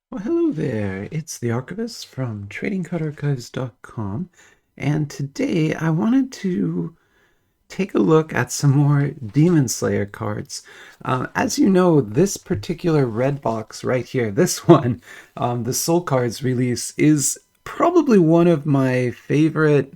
Well, hello there. It's the Archivist from TradingCardArchives.com, and today I wanted to take a look at some more Demon Slayer cards. As you know, this particular red box right here, this one, the Soul Cards release, is probably one of my favorite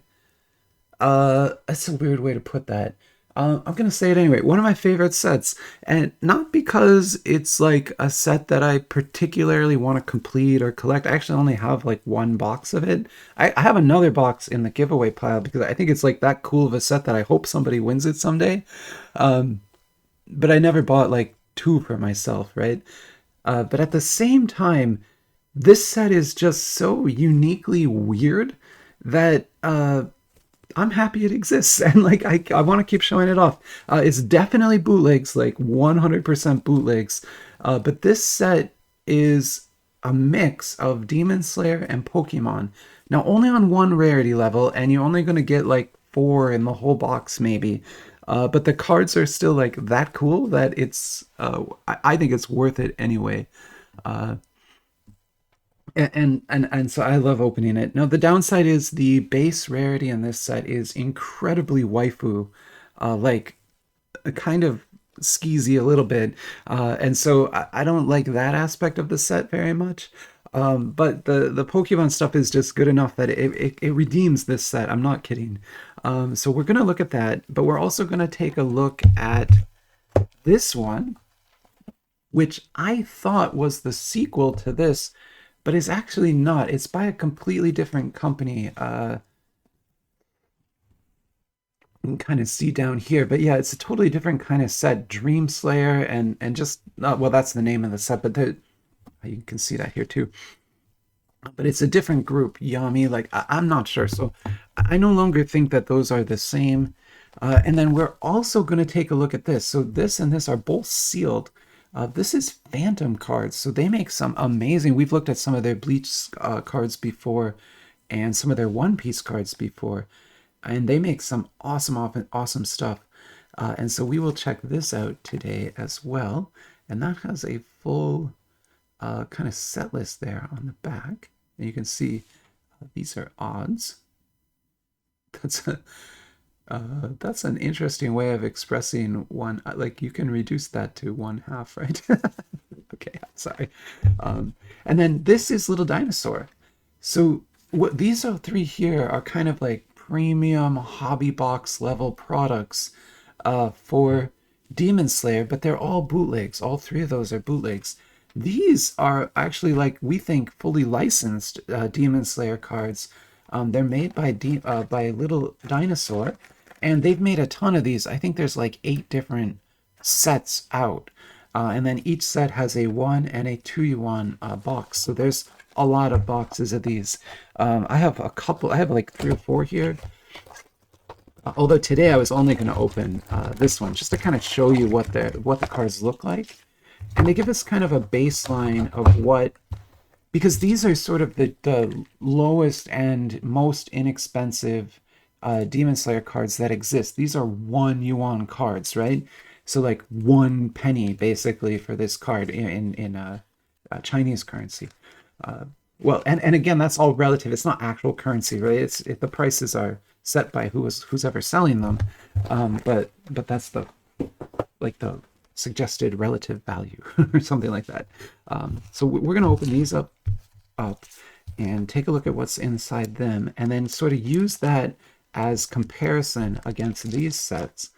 that's a weird way to put that. I'm gonna say it anyway. One of my favorite sets, and not because it's like a set that I particularly want to complete or collect. I actually only have like one box of it. I have another box in the giveaway pile because I think it's like that cool of a set that I hope somebody wins it someday. Um, but I never bought like two for myself, right? But at the same time, this set is just so uniquely weird that I'm happy it exists, and like I want to keep showing it off. It's definitely bootlegs, like 100% bootlegs. But this set is a mix of Demon Slayer and Pokemon. Now only on one rarity level, and you're only going to get like four in the whole box, maybe. But the cards are still like that cool that it's. I think it's worth it anyway. Uh, and so I love opening it. Now the downside is the base rarity in this set is incredibly waifu, like kind of skeezy a little bit, and so I don't like that aspect of the set very much. But the Pokemon stuff is just good enough that it redeems this set. I'm not kidding. So we're gonna look at that, but we're also gonna take a look at this one, which I thought was the sequel to this, but it's actually not. It's by a completely different company. You can kind of see down here, but yeah, it's a totally different kind of set. Dream Slayer and just well, that's the name of the set, but you can see that here too. But it's a different group, Yami. Like I'm not sure, so I no longer think that those are the same. And then we're also going to take a look at this. So this and this are both sealed. This is Phantom cards, so they make some amazing. We've looked at some of their Bleach cards before, and some of their One Piece cards before, and they make some awesome stuff. And so we will check this out today as well. And that has a full kind of set list there on the back. And you can see these are odds. That's a that's an interesting way of expressing one. Like you can reduce that to one half, right? Okay, sorry. And then this is Little Dinosaur. So what these are three here are kind of like premium hobby box level products for Demon Slayer, but they're all bootlegs. All three of those are bootlegs. These are actually like we think fully licensed Demon Slayer cards. They're made by Little Dinosaur, and they've made a ton of these. I think there's like 8 different sets out, and then each set has a 1 and a 2-yuan box. So there's a lot of boxes of these. I have a couple. I have like 3 or 4 here. Although today I was only going to open this one just to kind of show you what the cards look like, and they give us kind of a baseline of what, because these are sort of the lowest and most inexpensive Demon Slayer cards that exist. These are 1 yuan cards, right? So like 1 penny basically for this card in Chinese currency. Well, and again, that's all relative. It's not actual currency, right? The prices are set by who's ever selling them. But that's the suggested relative value or something like that. So we're going to open these up and take a look at what's inside them, and then sort of use that as comparison against these sets.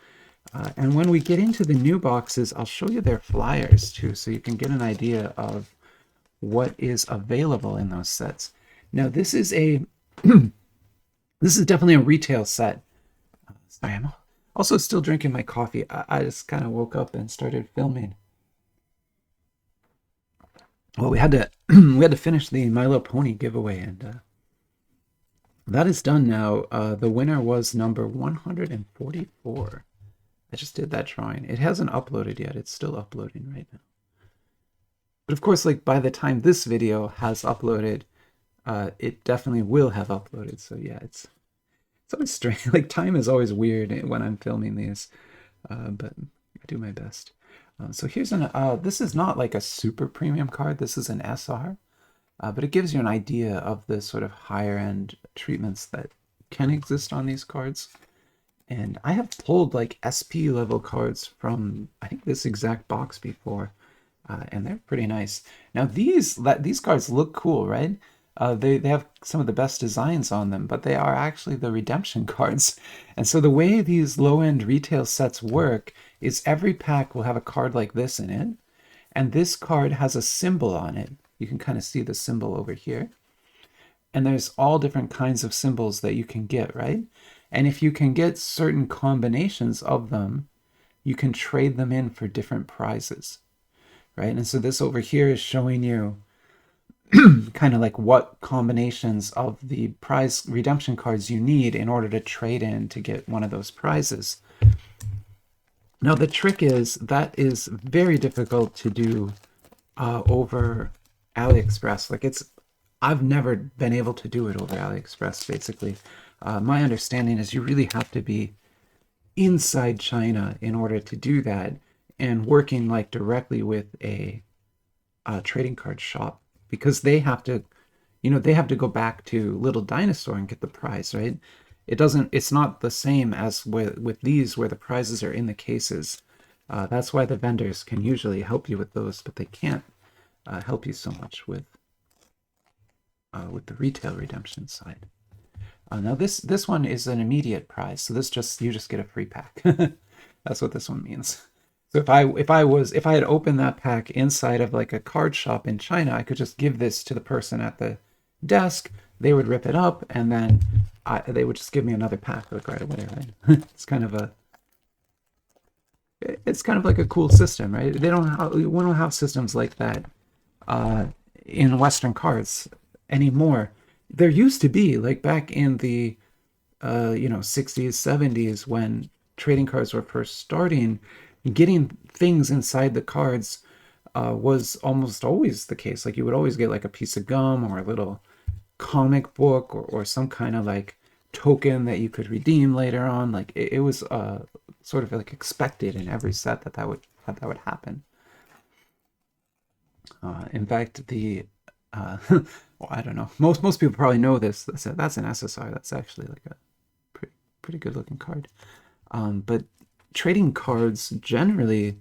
And when we get into the new boxes, I'll show you their flyers too, so you can get an idea of what is available in those sets. Now, this is this is definitely a retail set. Sorry, I'm also still drinking my coffee. I just kind of woke up and started filming. Well, we had to we had to finish the My Little Pony giveaway, and that is done now. The winner was number 144. I just did that drawing. It hasn't uploaded yet. It's still uploading right now. But of course, like by the time this video has uploaded, it definitely will have uploaded. So yeah, it's always strange. Like time is always weird when I'm filming these, but I do my best. So here's this is not like a super premium card. This is an SR. But it gives you an idea of the sort of higher end treatments that can exist on these cards. And I have pulled like SP level cards from I think this exact box before, and they're pretty nice. Now these cards look cool, right? They have some of the best designs on them, but they are actually the redemption cards. And so the way these low end retail sets work is every pack will have a card like this in it, and this card has a symbol on it. You can kind of see the symbol over here. And there's all different kinds of symbols that you can get, right? And if you can get certain combinations of them, you can trade them in for different prizes, right? And so this over here is showing you kind of like what combinations of the prize redemption cards you need in order to trade in to get one of those prizes. Now the trick is that is very difficult to do over AliExpress. I've never been able to do it over AliExpress, basically. My understanding is you really have to be inside China in order to do that, and working like directly with a trading card shop, because they have to, they have to go back to Little Dinosaur and get the prize, right? It's not the same as with these where the prizes are in the cases. That's why the vendors can usually help you with those, but they can't help you so much with the retail redemption side. Now this one is an immediate prize, so you just get a free pack. That's what this one means. So if I had opened that pack inside of like a card shop in China, I could just give this to the person at the desk. They would rip it up, and then they would just give me another pack like right away. Right? It's kind of like a cool system, right? We don't have systems like that uh, in Western cards anymore. There used to be, like back in the 60s, 70s, when trading cards were first starting, getting things inside the cards was almost always the case. Like you would always get like a piece of gum or a little comic book or some kind of like token that you could redeem later on. Like it was sort of like expected in every set that that would happen. In fact, the well, I don't know. Most people probably know this. That's an SSR. That's actually like a pretty good looking card. But trading cards generally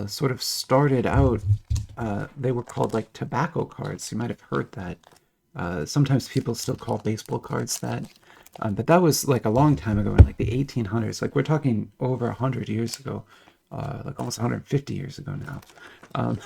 sort of started out. They were called like tobacco cards. You might have heard that. Sometimes people still call baseball cards that. But that was like a long time ago in like the 1800s. Like we're talking over 100 years ago, like almost 150 years ago now. Um,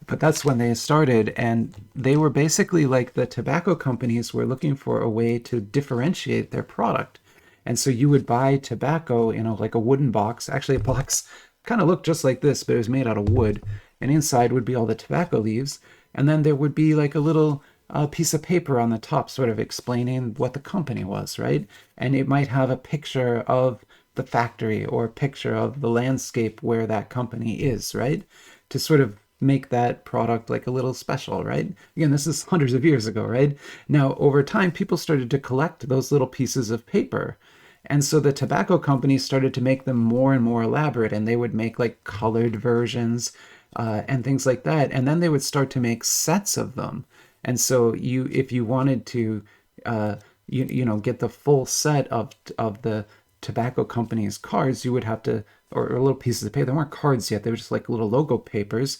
but that's when they started, and they were basically like the tobacco companies were looking for a way to differentiate their product. And so you would buy tobacco, like a wooden box. Actually, a box kind of looked just like this, but it was made out of wood. And inside would be all the tobacco leaves. And then there would be like a little piece of paper on the top, sort of explaining what the company was, right? And it might have a picture of the factory or a picture of the landscape where that company is, right? To sort of make that product like a little special, right? Again, this is hundreds of years ago, right? Now, over time, people started to collect those little pieces of paper. And so the tobacco companies started to make them more and more elaborate, and they would make like colored versions and things like that. And then they would start to make sets of them. And so if you wanted to, get the full set of the tobacco company's cards, you would have to, or little pieces of paper. They weren't cards yet; they were just like little logo papers.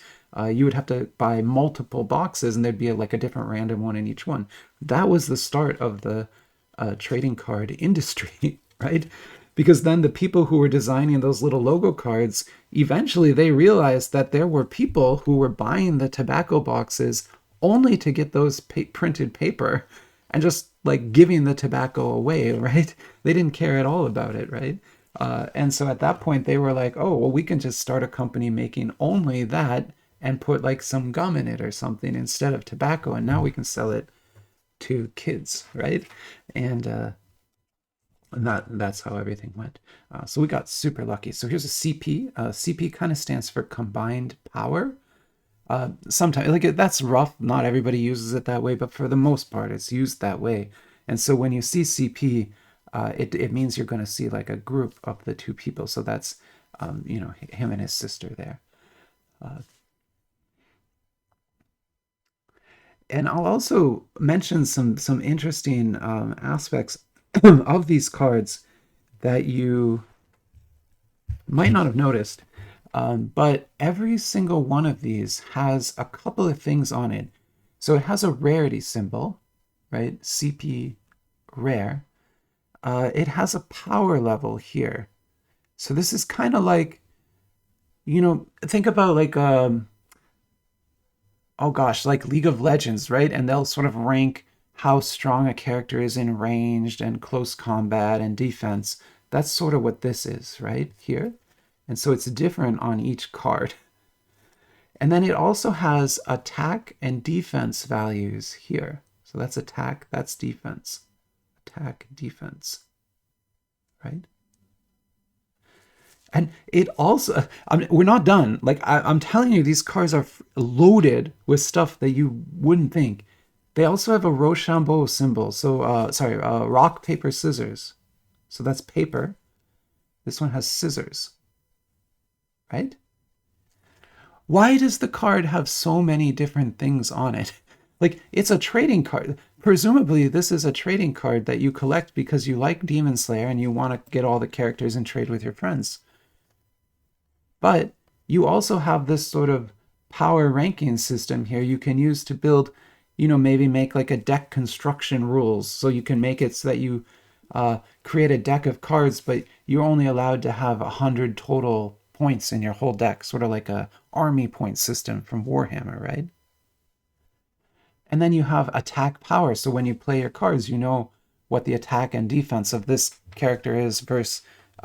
You would have to buy multiple boxes, and there'd be like a different random one in each one. That was the start of the trading card industry, right? Because then the people who were designing those little logo cards, eventually they realized that there were people who were buying the tobacco boxes only to get those printed paper and just like giving the tobacco away, right? They didn't care at all about it, right? And so at that point, they were like, oh, well, we can just start a company making only that and put like some gum in it or something instead of tobacco. And now we can sell it to kids, right? And that's how everything went. So we got super lucky. So here's a CP. CP kind of stands for combined power. Sometimes like that's rough. Not everybody uses it that way, but for the most part, it's used that way. And so when you see CP, it means you're going to see like a group of the two people. So that's him and his sister there. Uh, And I'll also mention some interesting aspects of these cards that you might not have noticed. But every single one of these has a couple of things on it. So it has a rarity symbol, right? CP rare. It has a power level here. So this is kind of like, think about like oh gosh, like League of Legends, right? And they'll sort of rank how strong a character is in ranged and close combat and defense. That's sort of what this is, right? Here. And so it's different on each card. And then it also has attack and defense values here. So that's attack, that's defense. Attack, defense, right? And it also, I mean, we're not done. Like, I'm telling you, these cards are loaded with stuff that you wouldn't think. They also have a Rochambeau symbol. So, sorry, rock, paper, scissors. So that's paper. This one has scissors, right? Why does the card have so many different things on it? Like, it's a trading card. Presumably, this is a trading card that you collect because you like Demon Slayer and you want to get all the characters and trade with your friends. But you also have this sort of power ranking system here you can use to build, maybe make like a deck construction rules. So you can make it so that you create a deck of cards, but you're only allowed to have 100 total points in your whole deck, sort of like a army point system from Warhammer, right? And then you have attack power. So when you play your cards, you know what the attack and defense of this character is versus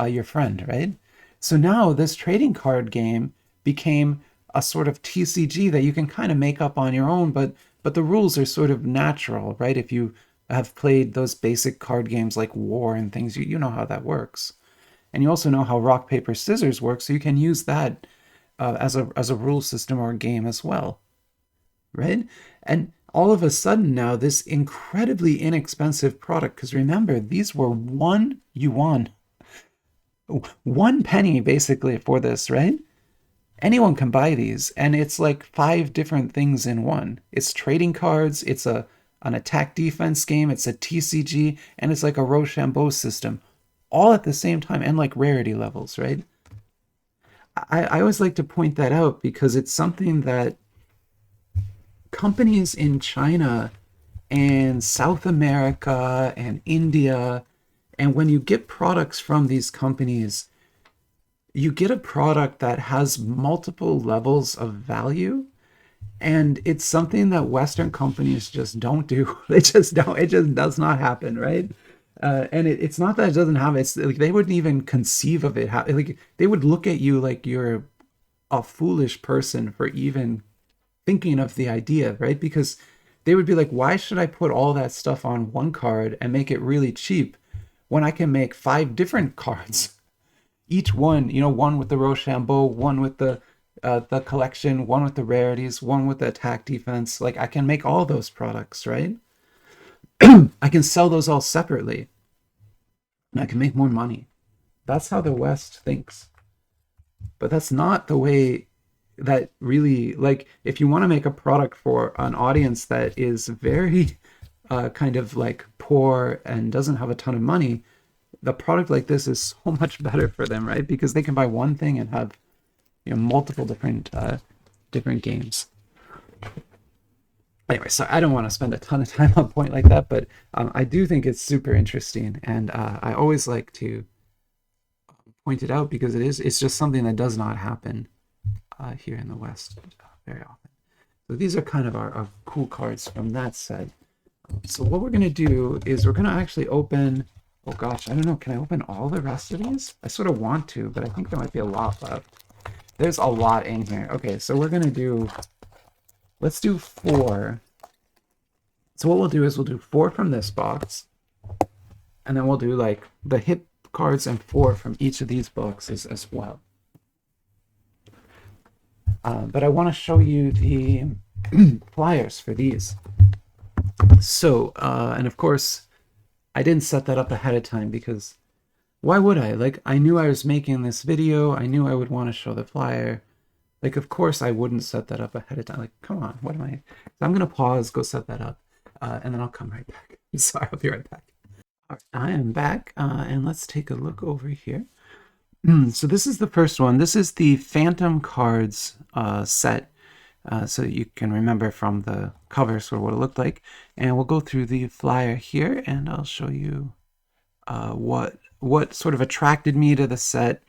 your friend, right? So now this trading card game became a sort of TCG that you can kind of make up on your own, but the rules are sort of natural, right? If you have played those basic card games like War and things, you know how that works. And you also know how rock, paper, scissors works, so you can use that as a rule system or a game as well, right? And all of a sudden now, this incredibly inexpensive product, because remember, these were 1 yuan, 1 penny basically for this, right? Anyone can buy these, and it's like 5 different things in one. It's trading cards, it's an attack defense game, it's a TCG, and it's like a Rochambeau system, all at the same time, and like rarity levels, right? I always like to point that out because it's something that companies in China and South America and India, and when you get products from these companies, you get a product that has multiple levels of value. And it's something that Western companies just don't do. They just don't. It just does not happen, right? And it's not that it doesn't have. It's like they wouldn't even conceive of it. Like they would look at you like you're a foolish person for even thinking of the idea, right? Because they would be like, why should I put all that stuff on one card and make it really cheap when I can make 5 different cards? Each one, one with the Rochambeau, one with the collection, one with the rarities, one with the attack defense. Like I can make all those products, right? I can sell those all separately and I can make more money. That's how the West thinks. But that's not the way that really, like, if you want to make a product for an audience that is very kind of like poor and doesn't have a ton of money, the product like this is so much better for them, right? Because they can buy one thing and have multiple different games. Anyway, so I don't want to spend a ton of time on a point like that, but I do think it's super interesting, and I always like to point it out because it's just something that does not happen here in the West very often. So these are kind of our cool cards from that set. So what we're going to do is we're going to actually open, oh gosh, I don't know, can I open all the rest of these? I sort of want to, but I think there might be a lot left. There's a lot in here. Okay, so we're going to do, let's do 4. So what we'll do is we'll do 4 from this box, and then we'll do like the hit cards and 4 from each of these boxes as well. But I want to show you the flyers for these. So, and of course, I didn't set that up ahead of time because why would I? Like, I knew I was making this video. I knew I would want to show the flyer. Like, of course, I wouldn't set that up ahead of time. Like, come on, what am I? So I'm gonna pause, go set that up, and then I'll come right back. Sorry, I'll be right back. All right, I am back, and let's take a look over here. So this is the first one. This is the Phantom Cards set. So you can remember from the cover sort of what it looked like. And we'll go through the flyer here, and I'll show you what sort of attracted me to the set,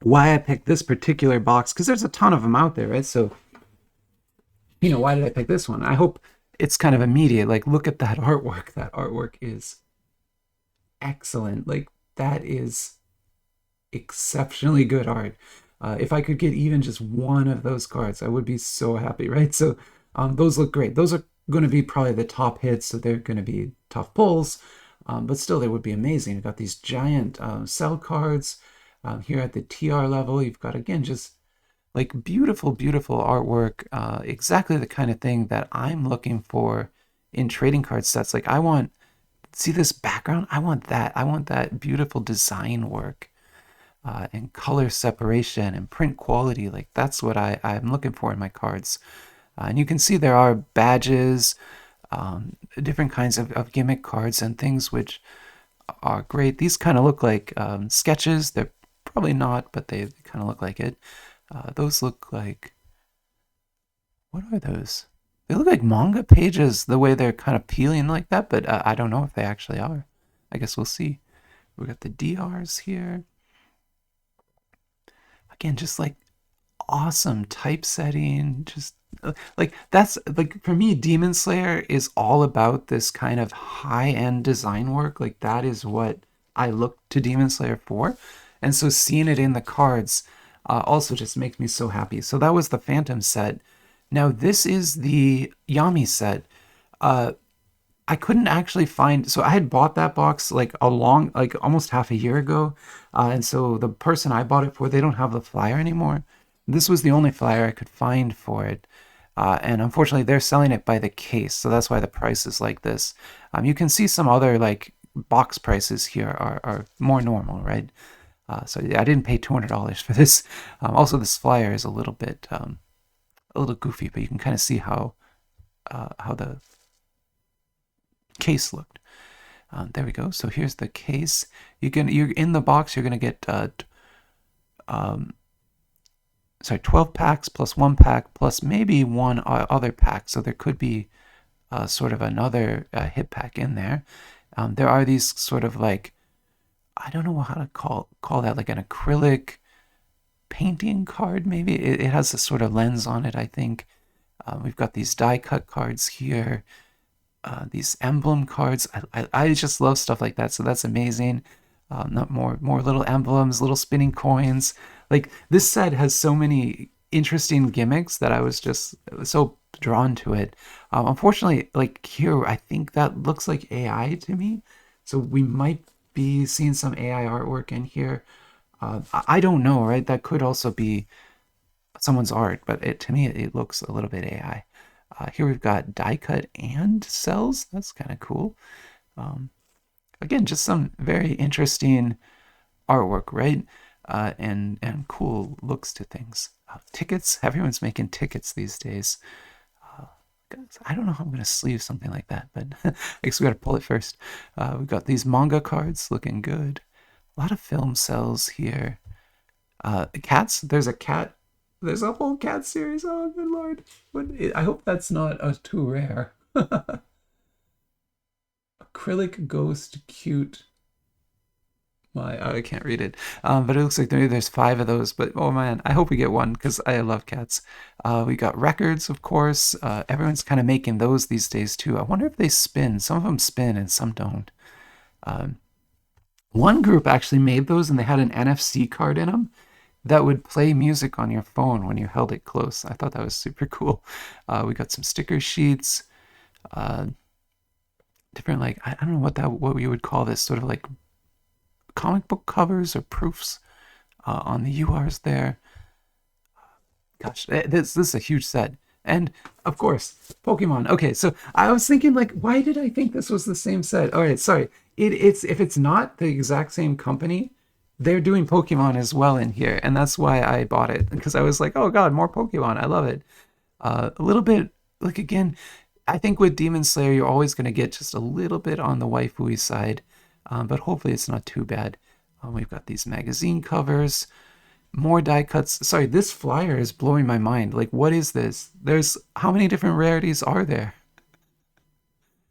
why I picked this particular box, because there's a ton of them out there, right? So, why did I pick this one? I hope it's kind of immediate. Like, look at that artwork. That artwork is excellent. Like, that is exceptionally good art. If I could get even just one of those cards, I would be so happy, right? So those look great. Those are going to be probably the top hits, so they're going to be tough pulls, but still they would be amazing. You've got these giant cell cards here at the TR level. You've got, again, just like beautiful, beautiful artwork, exactly the kind of thing that I'm looking for in trading card sets. Like, see this background? I want that. I want that beautiful design work. And color separation and print quality. Like, that's what I'm looking for in my cards. And you can see there are badges, different kinds of gimmick cards and things which are great. These kind of look like sketches. They're probably not, but they kind of look like it. Those look like, what are those? They look like manga pages, the way they're kind of peeling like that, but I don't know if they actually are. I guess we'll see. We got the DRs here. Again, just like awesome typesetting, just like that's like, for me, Demon Slayer is all about this kind of high-end design work. Like, that is what I look to Demon Slayer for. And so seeing it in the cards also just makes me so happy. So that was the Phantom set. Now this is the Yami set. I couldn't actually find, so I had bought that box like almost half a year ago. And so the person I bought it for, they don't have the flyer anymore. This was the only flyer I could find for it. And unfortunately, they're selling it by the case. So that's why the price is like this. You can see some other like box prices here are more normal, right? So I didn't pay $200 for this. Also, this flyer is a little bit, a little goofy, but you can kind of see how the case looked. There we go. So here's the case. You're in the box. You're gonna get 12 packs plus one pack plus maybe one other pack. So there could be sort of another hit pack in there. There are these sort of like, I don't know how to call that, like an acrylic painting card. Maybe it has a sort of lens on it, I think. We've got these die cut cards here. These emblem cards. I just love stuff like that, so that's amazing. Not more little emblems, little spinning coins. Like, this set has so many interesting gimmicks that I was just so drawn to it. Unfortunately, like here, I think that looks like AI to me, so we might be seeing some AI artwork in here. I don't know, right? That could also be someone's art, but to me, it looks a little bit AI. Here we've got die cut and cells. That's kind of cool. Again, just some very interesting artwork, right? And cool looks to things. Tickets. Everyone's making tickets these days. Guys, I don't know how I'm going to sleeve something like that, but I guess we got to pull it first. We've got these manga cards looking good. A lot of film cells here. Cats. There's a cat. There's a whole cat series. Oh, good lord. I hope that's not too rare. Acrylic ghost cute. I can't read it. But it looks like there's 5 of those. But oh man, I hope we get one because I love cats. We got records, of course. Everyone's kind of making those these days too. I wonder if they spin. Some of them spin and some don't. One group actually made those and they had an NFC card in them that would play music on your phone when you held it close. I thought that was super cool. We got some sticker sheets, different, like, I don't know what we would call this, sort of like comic book covers or proofs on the URs there. Gosh, this is a huge set. And of course, Pokemon. Okay, so I was thinking, like, why did I think this was the same set? All right, sorry. It's if it's not the exact same company, they're doing Pokemon as well in here, and that's why I bought it, because I was like, oh god, more Pokemon, I love it. A little bit, like, again, I think with Demon Slayer you're always going to get just a little bit on the waifu side, but hopefully it's not too bad. We've got these magazine covers, more die cuts. Sorry, this flyer is blowing my mind. Like, what is this? There's, how many different rarities are there?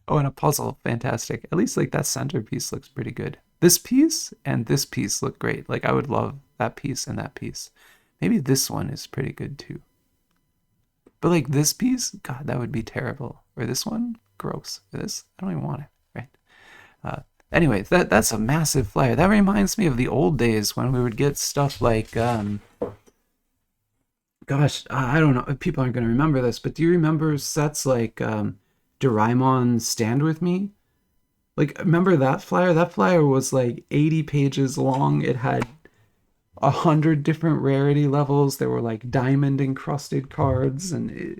Oh, and a puzzle. Fantastic. At least like that centerpiece looks pretty good. This piece and this piece look great. Like, I would love that piece and that piece. Maybe this one is pretty good too. But like this piece, God, that would be terrible. Or this one, gross. This, I don't even want it, right? Anyway, that's a massive flyer. That reminds me of the old days when we would get stuff like, gosh, I don't know. People aren't going to remember this, but do you remember sets like Doraemon Stand With Me? Like, remember that flyer? That flyer was like 80 pages long. It had 100 different rarity levels. There were like diamond encrusted cards and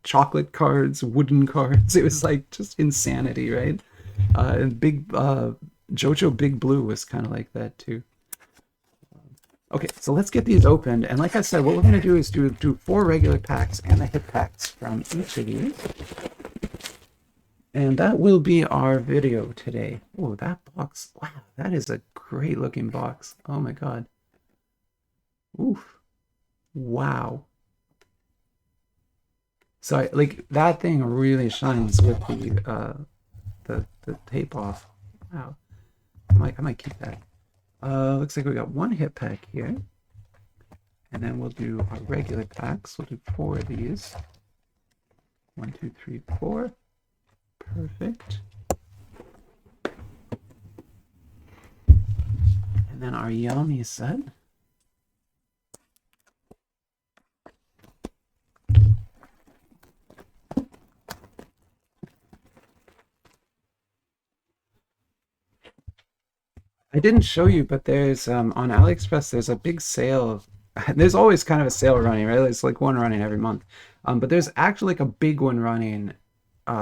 chocolate cards, wooden cards. It was like just insanity, right? And big Jojo Big Blue was kind of like that too. Okay, so let's get these opened. And like I said, what we're going to do is do 4 regular packs and the hit packs from each of these. And that will be our video today. Oh, that box. Wow, that is a great looking box. Oh my god. Oof. Wow. So like that thing really shines with the tape off. Wow. I might keep that. Looks like we got 1 hit pack here. And then we'll do our regular packs. We'll do 4 of these. 1, 2, 3, 4. Perfect. And then our Yami set. I didn't show you, but there's on AliExpress there's a big sale. There's always kind of a sale running, right? It's like one running every month. But there's actually like a big one running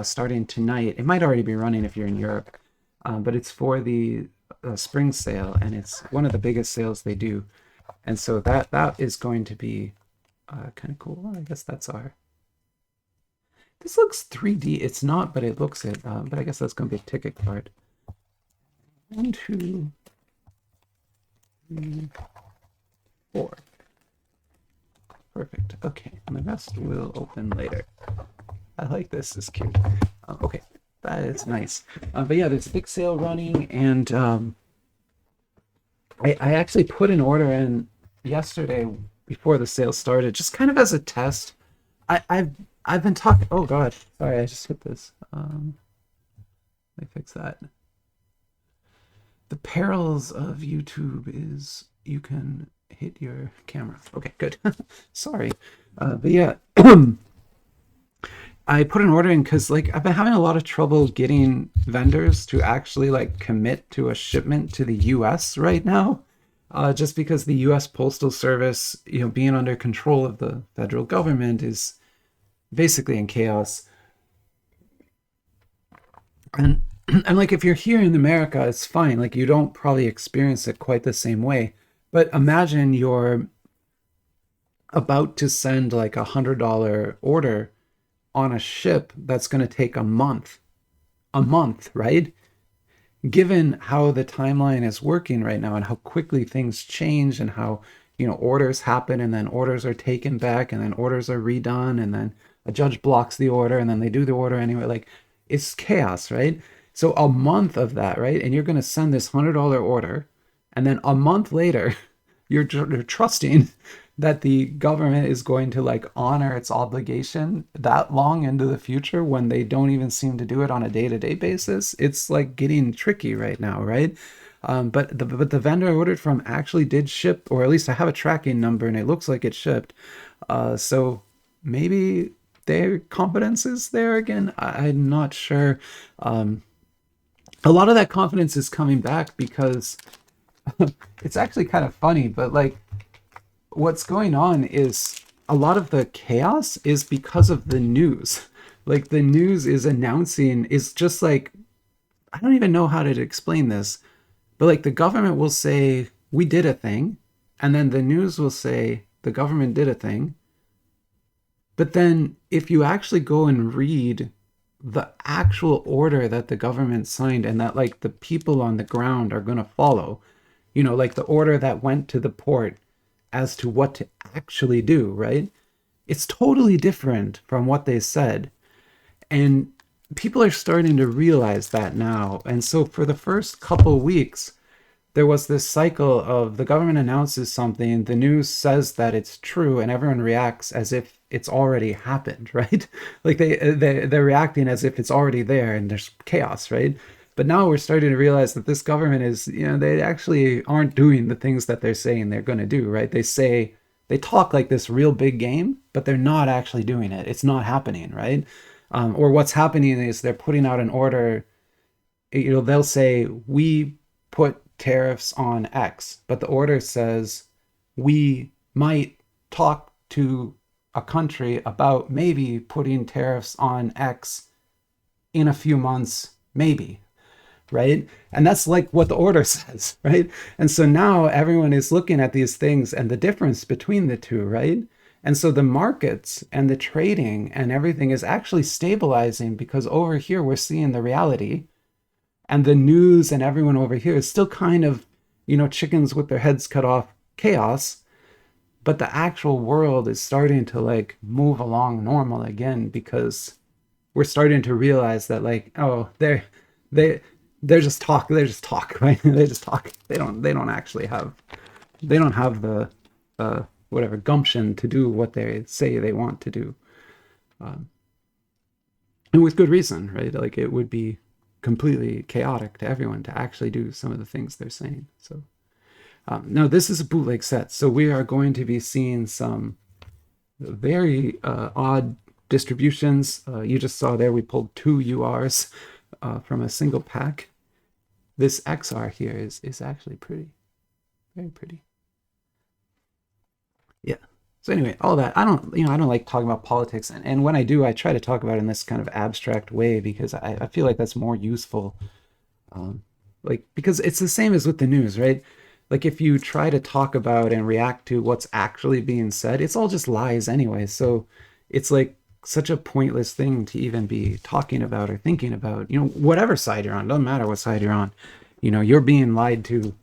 starting tonight. It might already be running if you're in Europe, but it's for the spring sale, and it's one of the biggest sales they do. And so that is going to be kind of cool. I guess that's our. This looks 3D. It's not, but it looks it. But I guess that's going to be a ticket card. 1, 2, 3, 4. Perfect. Okay, and the rest will open later. I like this. It's cute. Okay, that is nice. But yeah, there's a big sale running, and I actually put an order in yesterday before the sale started, just kind of as a test. I've been talking. Oh God, sorry, I just hit this. Let me fix that. The perils of YouTube is you can hit your camera. Okay, good. Sorry. But yeah, I put an order in because like I've been having a lot of trouble getting vendors to actually like commit to a shipment to the US right now. Just because the US Postal Service, you know, being under control of the federal government is basically in chaos. And like if you're here in America, it's fine. Like you don't probably experience it quite the same way. But imagine you're about to send like $100 order on a ship that's going to take a month. A month, right? Given how the timeline is working right now and how quickly things change and how, you know, orders happen and then orders are taken back and then orders are redone and then a judge blocks the order and then they do the order anyway. Like it's chaos, right? So a month of that, right? And you're going to send this $100 order, and then a month later, you're trusting that the government is going to like honor its obligation that long into the future when they don't even seem to do it on a day-to-day basis. It's like getting tricky right now, right? But the vendor I ordered from actually did ship, or at least I have a tracking number, and it looks like it shipped. So maybe their confidence is there again. I'm not sure. A lot of that confidence is coming back because it's actually kind of funny, but like what's going on is a lot of the chaos is because of the news. Like the news is announcing, is just like, I don't even know how to explain this, but like the government will say, we did a thing, and then the news will say the government did a thing. But then if you actually go and read the actual order that the government signed and that like the people on the ground are going to follow, like the order that went to the port as to what to actually do, right? It's totally different from what they said. And people are starting to realize that now. And so for the first couple weeks, there was this cycle of the government announces something, the news says that it's true, and everyone reacts as if it's already happened, right? Like they're reacting as if it's already there, and there's chaos, right? But now we're starting to realize that this government is, they actually aren't doing the things that they're saying they're going to do, right? They talk like this real big game, but they're not actually doing it. It's not happening, right? Or what's happening is they're putting out an order. They'll say we put tariffs on X, but the order says we might talk to a country about maybe putting tariffs on X in a few months, maybe, right? And that's like what the order says, right? And so now everyone is looking at these things and the difference between the two, right? And so the markets and the trading and everything is actually stabilizing because over here we're seeing the reality, and the news and everyone over here is still kind of, chickens with their heads cut off chaos, but the actual world is starting to like move along normal again because we're starting to realize that like, oh, they they're just talk, right? They just talk. They don't actually have, they don't have the whatever gumption to do what they say they want to do. Um, and with good reason, right? Like it would be completely chaotic to everyone to actually do some of the things they're saying. So now this is a bootleg set, so we are going to be seeing some very odd distributions. You just saw there we pulled 2 URs from a single pack. This XR here is actually pretty, very pretty. Yeah. So anyway, all that, I don't like talking about politics, and when I do, I try to talk about it in this kind of abstract way because I feel like that's more useful. Like because it's the same as with the news, right? Like if you try to talk about and react to what's actually being said, it's all just lies anyway. So it's like such a pointless thing to even be talking about or thinking about. Whatever side you're on, doesn't matter what side you're on. You're being lied to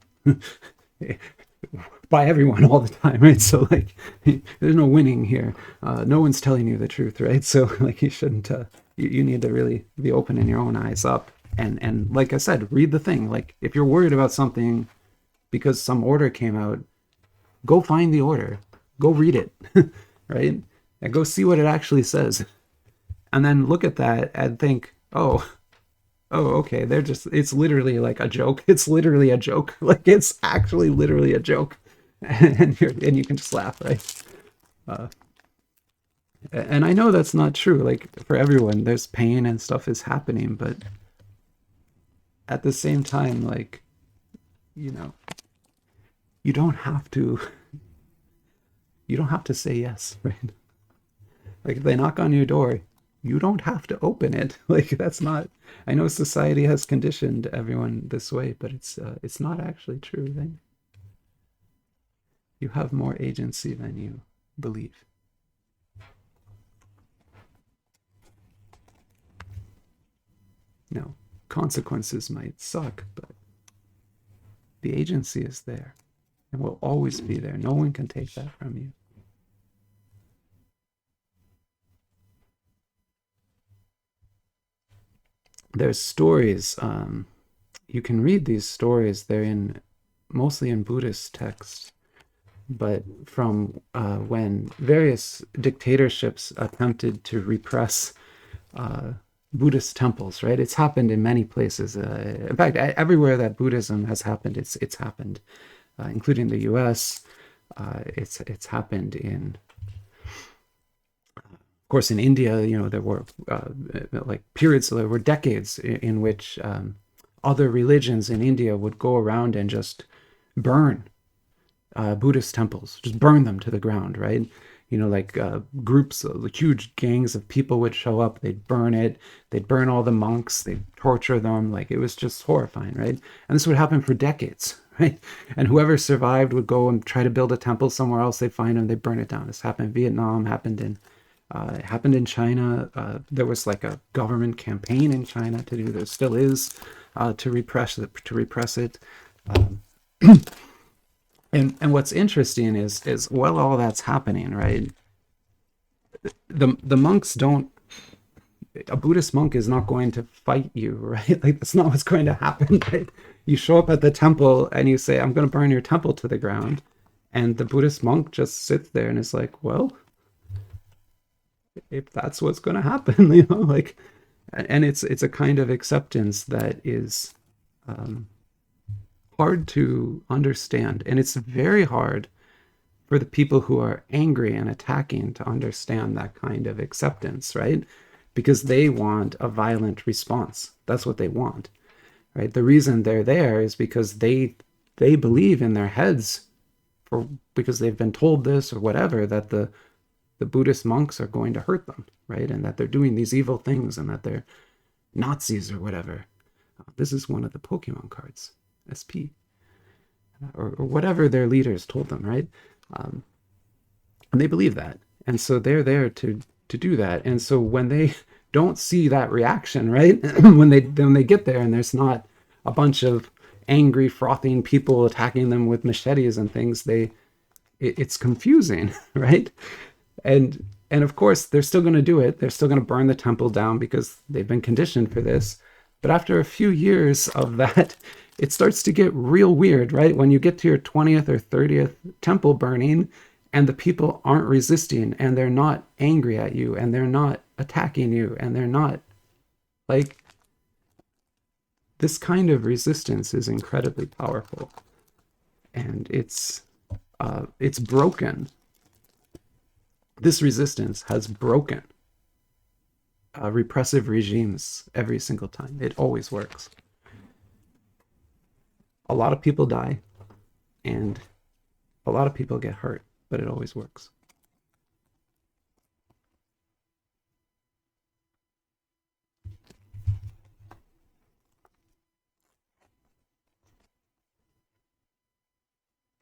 by everyone all the time, right? So like there's no winning here. No one's telling you the truth, right? So like you shouldn't you need to really be opening your own eyes up, and like I said, read the thing. Like if you're worried about something because some order came out, go find the order, go read it, right? And go see what it actually says, and then look at that and think, oh, okay, it's literally like a joke. It's literally a joke. Like it's actually literally a joke. And you can just laugh, right? Uh, and I know that's not true. Like for everyone, there's pain and stuff is happening, but at the same time, like, you know, you don't have to, you don't have to say yes, right? Like if they knock on your door, you don't have to open it. Like that's not. I know society has conditioned everyone this way, but it's not actually true. Then you have more agency than you believe. No, consequences might suck, but the agency is there and will always be there. No one can take that from you. There's stories. You can read these stories. They're in mostly in Buddhist texts, but from when various dictatorships attempted to repress Buddhist temples, right? It's happened in many places. In fact, everywhere that Buddhism has happened, it's happened, including the U.S. It's happened in, of course, in India. There were like periods, there were decades in which other religions in India would go around and just burn Buddhist temples, just burn them to the ground, right? you know, like groups, huge gangs of people would show up. They'd burn it. They'd burn all the monks. They'd torture them. Like it was just horrifying, right? And this would happen for decades, right? And whoever survived would go and try to build a temple somewhere else. They'd find them. They'd burn it down. This happened in Vietnam. It happened in China. There was like a government campaign in China to do. There still is to repress it. To repress it. Um, and what's interesting is while all that's happening, right? The monks don't. A Buddhist monk is not going to fight you, right? Like that's not what's going to happen. Right? You show up at the temple and you say, "I'm going to burn your temple to the ground," and the Buddhist monk just sits there and is like, "Well, if that's what's going to happen," you know, like, and it's a kind of acceptance that is um, hard to understand, and it's very hard for the people who are angry and attacking to understand that kind of acceptance, right? Because they want a violent response. That's what they want, right? The reason they're there is because they believe in their heads, for because they've been told this or whatever, that the Buddhist monks are going to hurt them, right? And that they're doing these evil things and that they're Nazis or whatever. This is one of the Pokemon cards, SP, or whatever their leaders told them, right? Um, and they believe that, and so they're there to do that. And so when they don't see that reaction, right, when they get there and there's not a bunch of angry, frothing people attacking them with machetes and things, it's confusing, right? And of course they're still going to do it. They're still going to burn the temple down because they've been conditioned for this. But after a few years of that, it starts to get real weird, right? When you get to your 20th or 30th temple burning and the people aren't resisting and they're not angry at you and they're not attacking you and they're not like, this kind of resistance is incredibly powerful, and it's broken. This resistance has broken repressive regimes every single time. It always works. A lot of people die, and a lot of people get hurt, but it always works.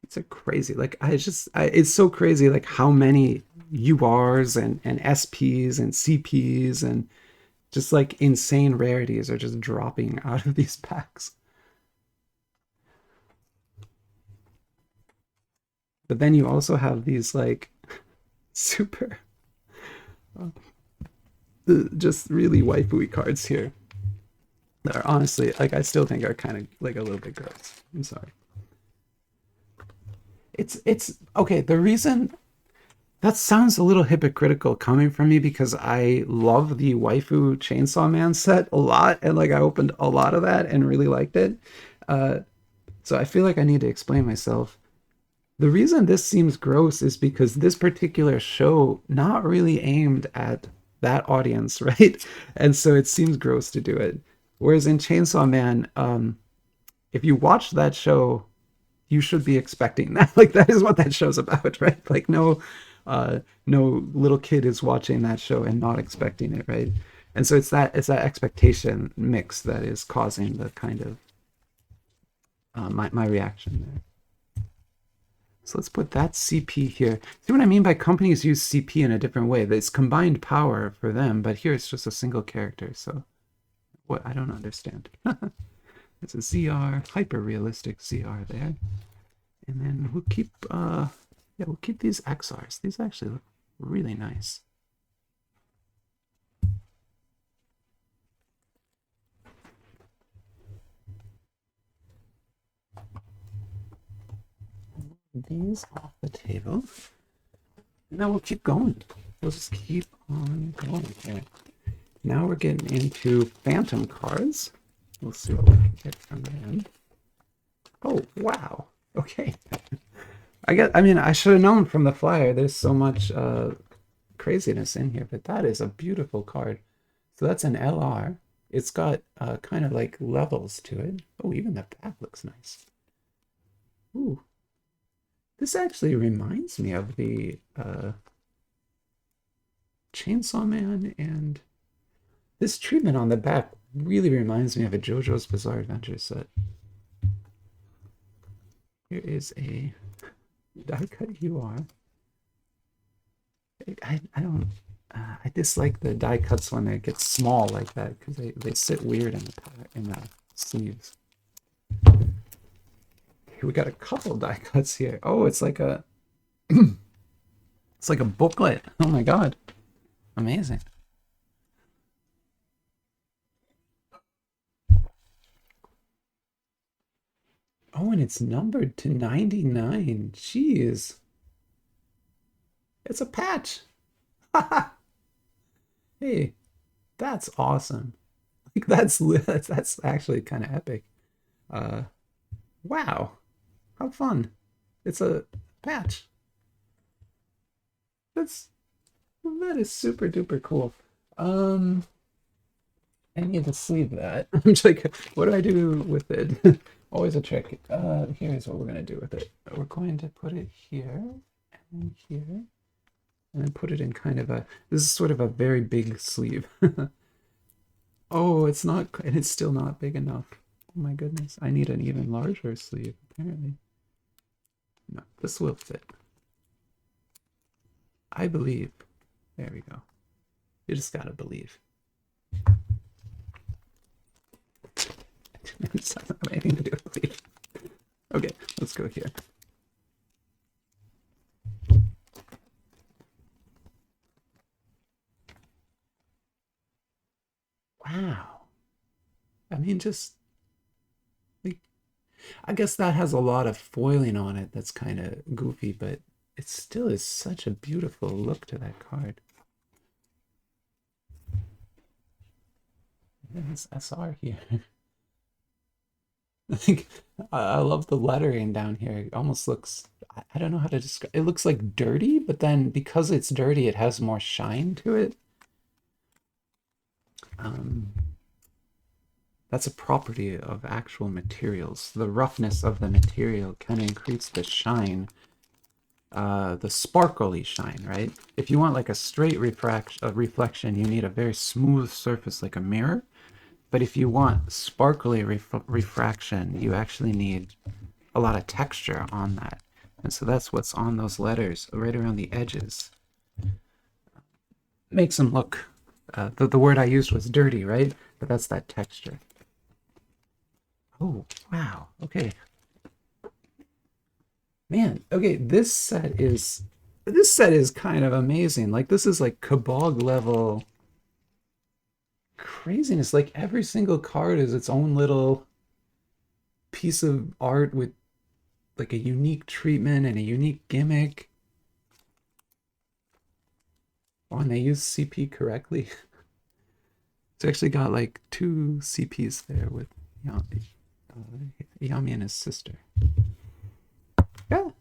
It's a crazy, like it's so crazy, like how many URs and SPs and CPs and just like insane rarities are just dropping out of these packs. But then you also have these like super, uh, just really waifu cards here that are honestly, like, I still think are kind of like a little bit gross. I'm sorry. It's okay. The reason that sounds a little hypocritical coming from me, because I love the waifu Chainsaw Man set a lot, and like I opened a lot of that and really liked it. Uh, so I feel like I need to explain myself. The reason this seems gross is because this particular show not really aimed at that audience, right? And so it seems gross to do it. Whereas in Chainsaw Man, if you watch that show, you should be expecting that. Like that is what that show's about, right? Like no little kid is watching that show and not expecting it, right? And so it's that expectation mix that is causing the kind of my reaction there. So let's put that CP here. See what I mean by companies use CP in a different way? It's combined power for them, but here it's just a single character. So what? I don't understand. It's a ZR, hyper realistic ZR there. And then we'll keep yeah, we'll keep these XRs. These actually look really nice. These off the table. And now we'll keep going. We'll just keep on going here. Now we're getting into phantom cards. We'll see what we can get from them. Oh, wow. Okay. I mean, I should have known from the flyer. There's so much craziness in here, but that is a beautiful card. So that's an LR. It's got kind of like levels to it. Oh, even the back looks nice. Ooh. This actually reminds me of the Chainsaw Man, and this treatment on the back really reminds me of a JoJo's Bizarre Adventure set. Here is a die cut UR. I don't I dislike the die cuts when they get small like that because they sit weird in the sleeves. We got a couple die cuts here. Oh, it's like a it's like a booklet. Oh my god. Amazing. Oh, and it's numbered to 99. Jeez. It's a patch. Hey, that's awesome. Like that's actually kind of epic. Uh wow. How fun. It's a patch. That is super duper cool. Um I need to sleeve that. I'm just like, what do I do with it? Always a trick. Here's what we're gonna do with it. We're going to put it here and here, and then put it in kind of a. This is sort of a very big sleeve. Oh, it's not, and it's still not big enough. Oh my goodness, I need an even larger sleeve apparently. No, this will fit. I believe. There we go. You just gotta believe. It doesn't have anything to do with belief. Okay, let's go here. Wow. I mean, just like, I guess that has a lot of foiling on it that's kind of goofy, but it still is such a beautiful look to that card. There's SR here. Like, I love the lettering down here. It almost looks, I don't know how to describe it. Looks like dirty, but then because it's dirty, it has more shine to it. That's a property of actual materials. The roughness of the material can increase the shine, the sparkly shine, right? If you want like a straight reflection, you need a very smooth surface like a mirror. But if you want sparkly refraction, you actually need a lot of texture on that. And so that's what's on those letters right around the edges. Makes them look, the word I used was dirty, right? But that's that texture. Oh, wow. Okay. Man, okay, this set is kind of amazing. Like this is like Kabog level craziness. Like every single card is its own little piece of art with like a unique treatment and a unique gimmick. Oh, and they use CP correctly. It's actually got like 2 CPs there with Yami and his sister. Yeah.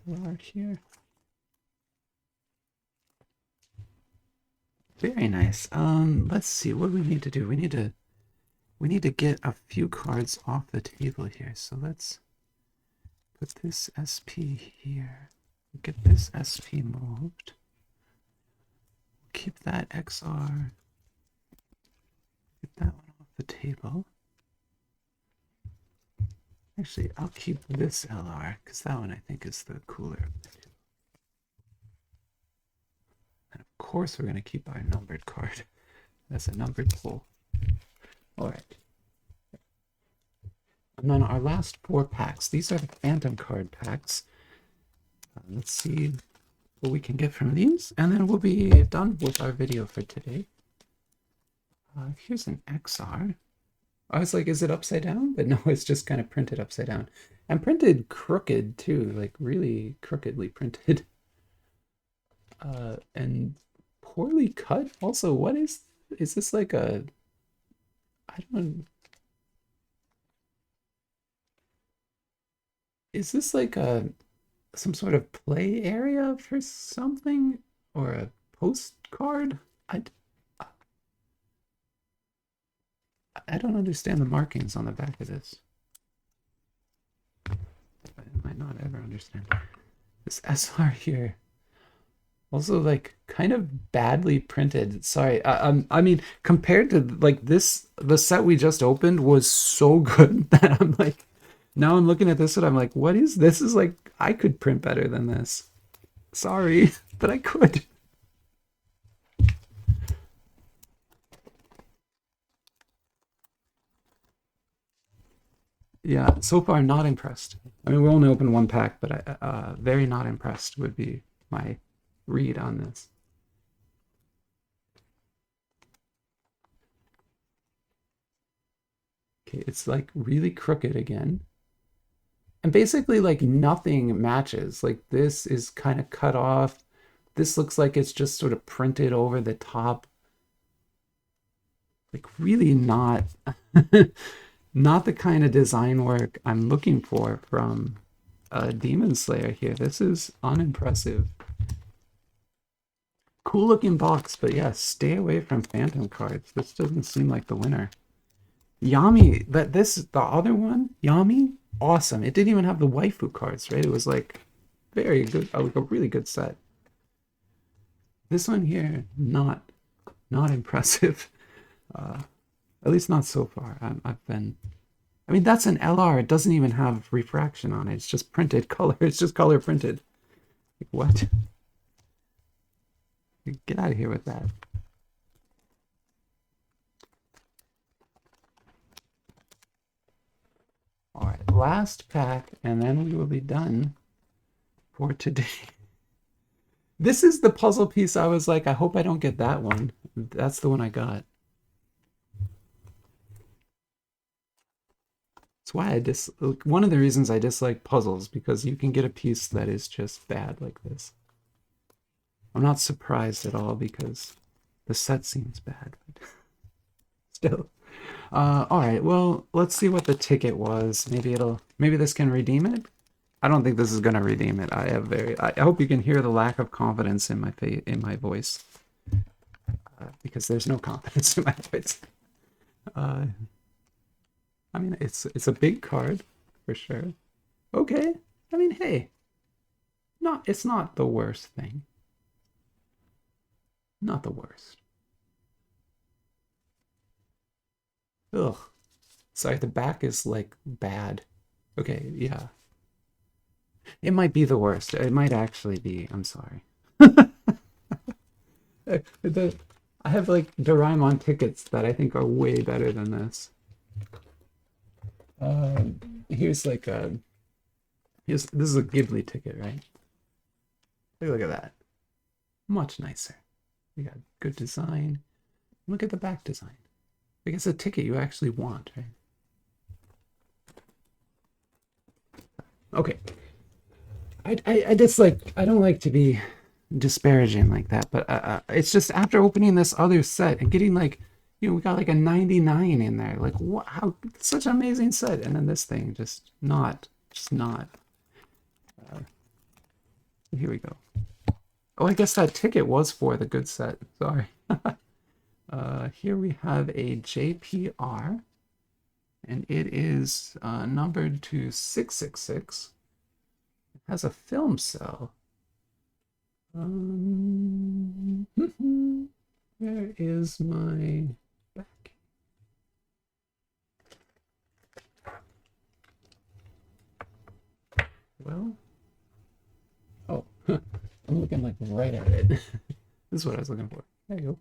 Right here. Very nice. Let's see. What do we need to do? We need to get a few cards off the table here. So let's put this SP here. Get this SP moved. Keep that XR. Get that one off the table. Actually, I'll keep this LR because that one I think is the cooler. And of course, we're going to keep our numbered card. That's a numbered pull. All right. And then our last 4 packs. These are the Phantom card packs. Let's see what we can get from these, and then we'll be done with our video for today. Here's an XR. I was like, is it upside down? But no, it's just kind of printed upside down. And printed crooked too, like really crookedly printed. And poorly cut. Also, what is this like a, I don't, is this like a, some sort of play area for something? Or a postcard? I don't understand the markings on the back of this. I might not ever understand. This SR here. Also, like, kind of badly printed. Sorry. I mean, compared to like this, the set we just opened was so good that I'm like, now I'm looking at this and I'm like, what is this? Is like, I could print better than this. Sorry, but I could. Yeah, so far not impressed. I mean, we only opened one pack, but very not impressed would be my read on this. Okay, it's like really crooked again. And basically, like nothing matches. Like this is kind of cut off. This looks like it's just sort of printed over the top. Like really not not the kind of design work I'm looking for from a Demon Slayer here. This is unimpressive. Cool looking box, but yeah, stay away from Phantom cards. This doesn't seem like the winner. Yami, the other one, Yami, awesome. It didn't even have the waifu cards, right? It was like very good, like a really good set. This one here, not impressive. Uh, at least not so far. I've been. I mean, that's an LR. It doesn't even have refraction on it. It's just printed color. It's just color printed. Like, what? Get out of here with that. All right, last pack, and then we will be done for today. This is the puzzle piece I was like, I hope I don't get that one. That's the one I got. That's why one of the reasons I dislike puzzles, because you can get a piece that is just bad like this. I'm not surprised at all because the set seems bad, but still. All right, well, let's see what the ticket was. Maybe this can redeem it. I don't think this is gonna redeem it. I hope you can hear the lack of confidence in my voice, because there's no confidence in my voice. Uh, I mean, it's a big card for sure. Okay, I mean, hey, it's not the worst thing. Not the worst. Ugh. Sorry, the back is like bad. Okay, yeah. It might be the worst. It might actually be. I'm sorry. The, I have like Doraemon tickets that I think are way better than this. Uh, here's like a this is a Ghibli ticket, right? Look at that. Much nicer. We got good design. Look at the back design. Like it's a ticket you actually want, right? Okay. I just like I don't like to be disparaging like that, but it's just after opening this other set and getting like we got like a 99 in there. Like what? How such an amazing set, and then this thing just not. Uh, Here we go. Oh, I guess that ticket was for the good set. Sorry. Here we have a JPR, and it is numbered to 666. It has a film cell. Where is my back? Well, oh, I'm looking like right at it. This is what I was looking for. There you go.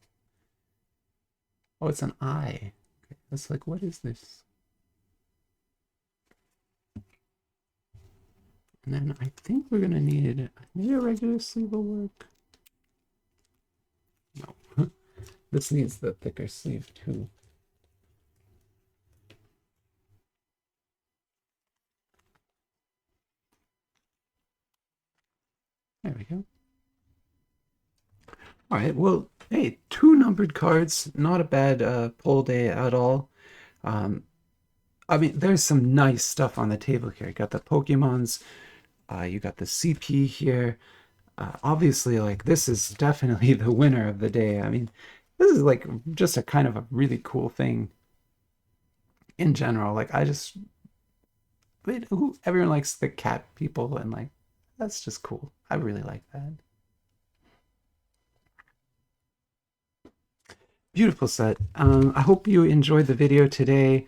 Oh, it's an eye. Okay, that's like, what is this? And then I think we're gonna need maybe a regular sleeve will work. No, this needs the thicker sleeve too. There we go. All right, well, hey, two numbered cards, not a bad pull day at all. Um, I mean, there's some nice stuff on the table here. You got the Pokemons, you got the CP here. Obviously, like this is definitely the winner of the day. I mean, this is like just a kind of a really cool thing in general. Like everyone likes the cat people, and like that's just cool. I really like that. Beautiful set. I hope you enjoyed the video today.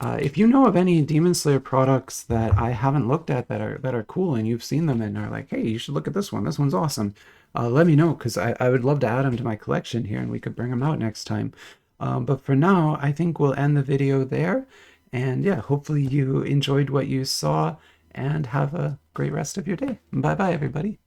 If you know of any Demon Slayer products that I haven't looked at that are cool and you've seen them and are like, hey, you should look at this one. This one's awesome. Let me know because I would love to add them to my collection here and we could bring them out next time. But for now, I think we'll end the video there. And yeah, hopefully you enjoyed what you saw and have a great rest of your day. Bye bye, everybody.